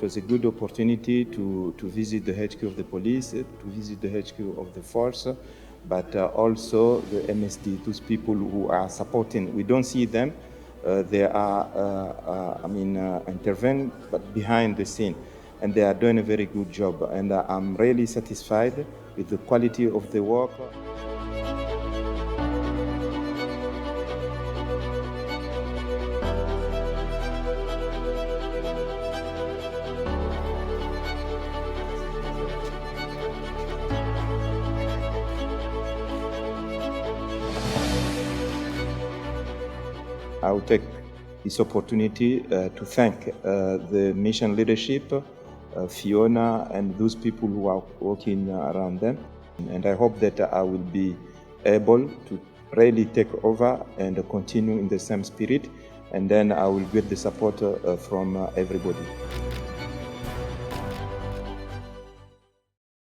It was a good opportunity to visit the HQ of the police, to visit the HQ of the force, but also the MSD, those people who are supporting. We don't see them. They are, intervene, but behind the scene. And they are doing a very good job. And I'm really satisfied with the quality of the work. I will take this opportunity to thank the mission leadership, Fiona, and those people who are working around them. And I hope that I will be able to really take over and continue in the same spirit, and then I will get the support from everybody.